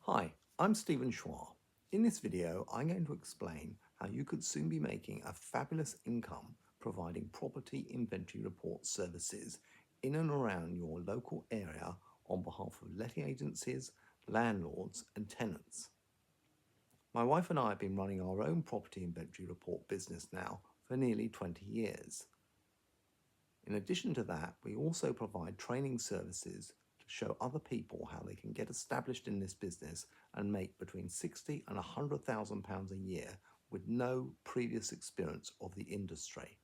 Hi, I'm Stephen Schwa. In this video, I'm going to explain how you could soon be making a fabulous income providing property inventory report services in and around your local area on behalf of letting agencies, landlords, and tenants. My wife and I have been running our own property inventory report business now for nearly 20 years. In addition to that, we also provide training services to show other people how they can get established in this business and make between £60,000 and £100,000 a year with no previous experience of the industry.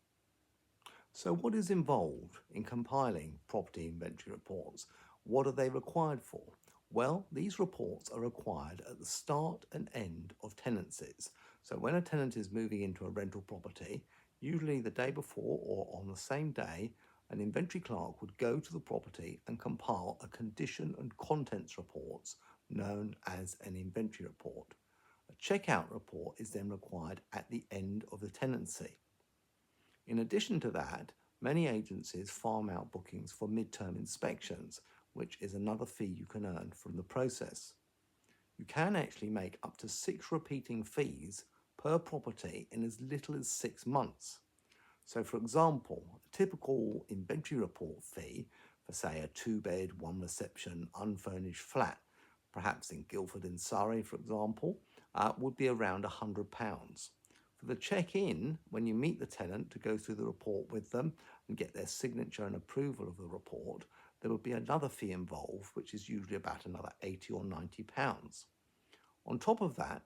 So what is involved in compiling property inventory reports? What are they required for? Well, these reports are required at the start and end of tenancies. So when a tenant is moving into a rental property, usually the day before or on the same day, an inventory clerk would go to the property and compile a condition and contents reports known as an inventory report. A checkout report is then required at the end of the tenancy. In addition to that, many agencies farm out bookings for midterm inspections, which is another fee you can earn from the process. You can actually make up to 6 repeating fees per property in as little as 6 months. So for example, a typical inventory report fee for say a 2-bed, 1-reception, unfurnished flat, perhaps in Guildford in Surrey for example, would be around £100. For the check-in, when you meet the tenant to go through the report with them and get their signature and approval of the report, there would be another fee involved, which is usually about another £80 or £90. On top of that,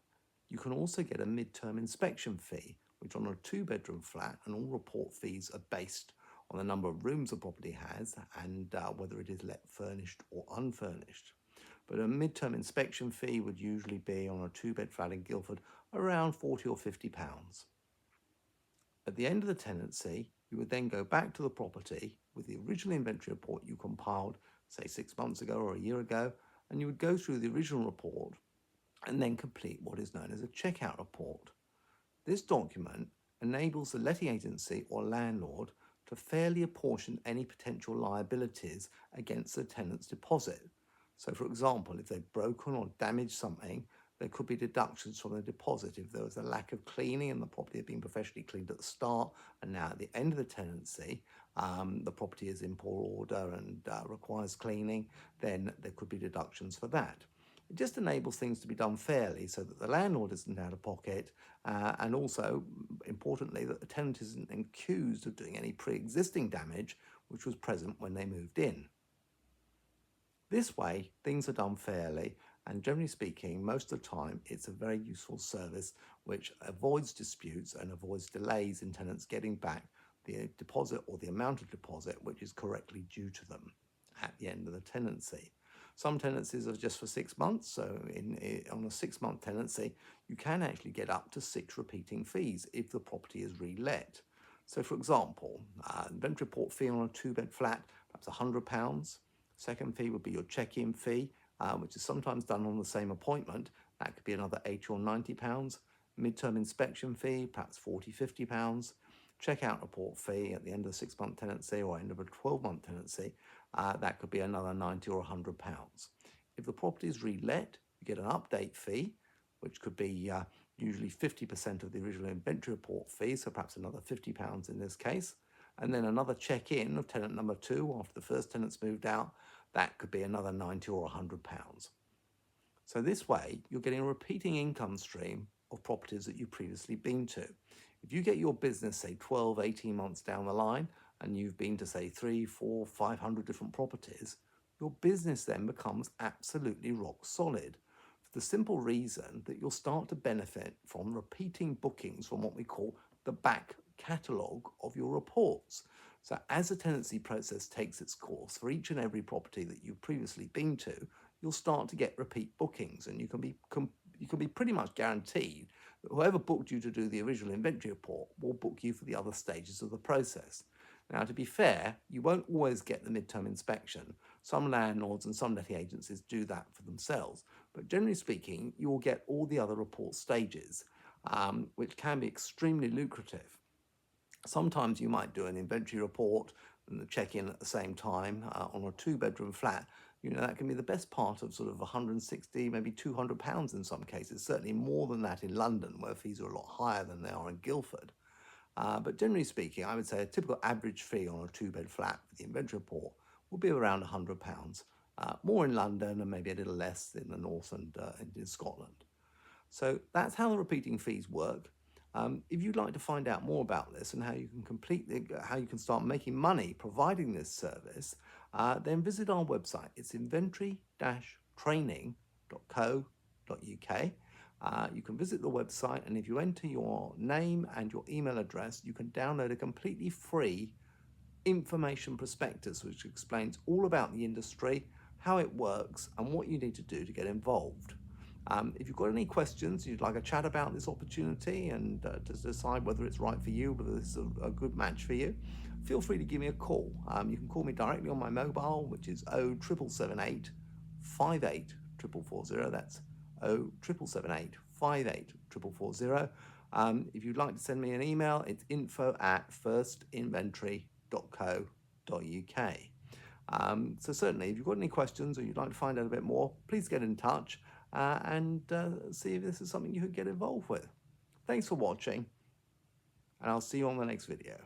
you can also get a midterm inspection fee, which on a 2-bedroom flat, and all report fees are based on the number of rooms the property has and whether it is let furnished or unfurnished. But a midterm inspection fee would usually be on a 2-bed flat in Guildford around £40 or £50. At the end of the tenancy, you would then go back to the property with the original inventory report you compiled, say 6 months ago or a year ago, and you would go through the original report and then complete what is known as a checkout report. This document enables the letting agency or landlord to fairly apportion any potential liabilities against the tenant's deposit. So for example, if they've broken or damaged something, there could be deductions from the deposit if there was a lack of cleaning and the property had been professionally cleaned at the start, and now at the end of the tenancy, the property is in poor order and requires cleaning, then there could be deductions for that. It just enables things to be done fairly so that the landlord isn't out of pocket and also, importantly, that the tenant isn't accused of doing any pre-existing damage which was present when they moved in. This way, things are done fairly, and generally speaking, most of the time, it's a very useful service which avoids disputes and avoids delays in tenants getting back the deposit or the amount of deposit which is correctly due to them at the end of the tenancy. Some tenancies are just for 6 months, so on a 6-month tenancy, you can actually get up to 6 repeating fees if the property is re-let. So for example, inventory report fee on a 2-bed flat, perhaps £100. Second fee would be your check-in fee, which is sometimes done on the same appointment. That could be another £80 or £90. Midterm inspection fee, perhaps £40, £50. Checkout report fee at the end of a 6-month tenancy or end of a 12-month tenancy, that could be another £90 or £100. If the property is re-let, you get an update fee, which could be usually 50% of the original inventory report fee, so perhaps another £50 in this case. And then another check-in of tenant number 2 after the first tenant's moved out, that could be another £90 or £100. So this way, you're getting a repeating income stream of properties that you've previously been to. If you get your business, say 12, 18 months down the line, and you've been to say 3, 4, 500 different properties, your business then becomes absolutely rock solid. For the simple reason that you'll start to benefit from repeating bookings from what we call the back catalogue of your reports. So as the tenancy process takes its course for each and every property that you've previously been to, you'll start to get repeat bookings, and you can be pretty much guaranteed that whoever booked you to do the original inventory report will book you for the other stages of the process. Now, to be fair, you won't always get the midterm inspection. Some landlords and some letting agencies do that for themselves, but generally speaking, you will get all the other report stages, which can be extremely lucrative. Sometimes you might do an inventory report and the check-in at the same time on a 2-bedroom flat. That can be the best part of sort of 160, maybe £200 in some cases, certainly more than that in London, where fees are a lot higher than they are in Guildford. But generally speaking, I would say a typical average fee on a two-bed flat for the inventory report will be around £100, more in London and maybe a little less in the north and in Scotland. So that's how the repeating fees work. If you'd like to find out more about this and how you can start making money providing this service, then visit our website. It's inventory-training.co.uk. You can visit the website, and if you enter your name and your email address, you can download a completely free information prospectus which explains all about the industry, how it works, and what you need to do to get involved. If you've got any questions, you'd like a chat about this opportunity and to decide whether it's right for you, whether this is a good match for you, feel free to give me a call. You can call me directly on my mobile, which is 07778 58440. That's 07778 58440. If you'd like to send me an email, it's info@firstinventory.co.uk. So certainly, if you've got any questions or you'd like to find out a bit more, please get in touch and see if this is something you could get involved with. Thanks for watching, and I'll see you on the next video.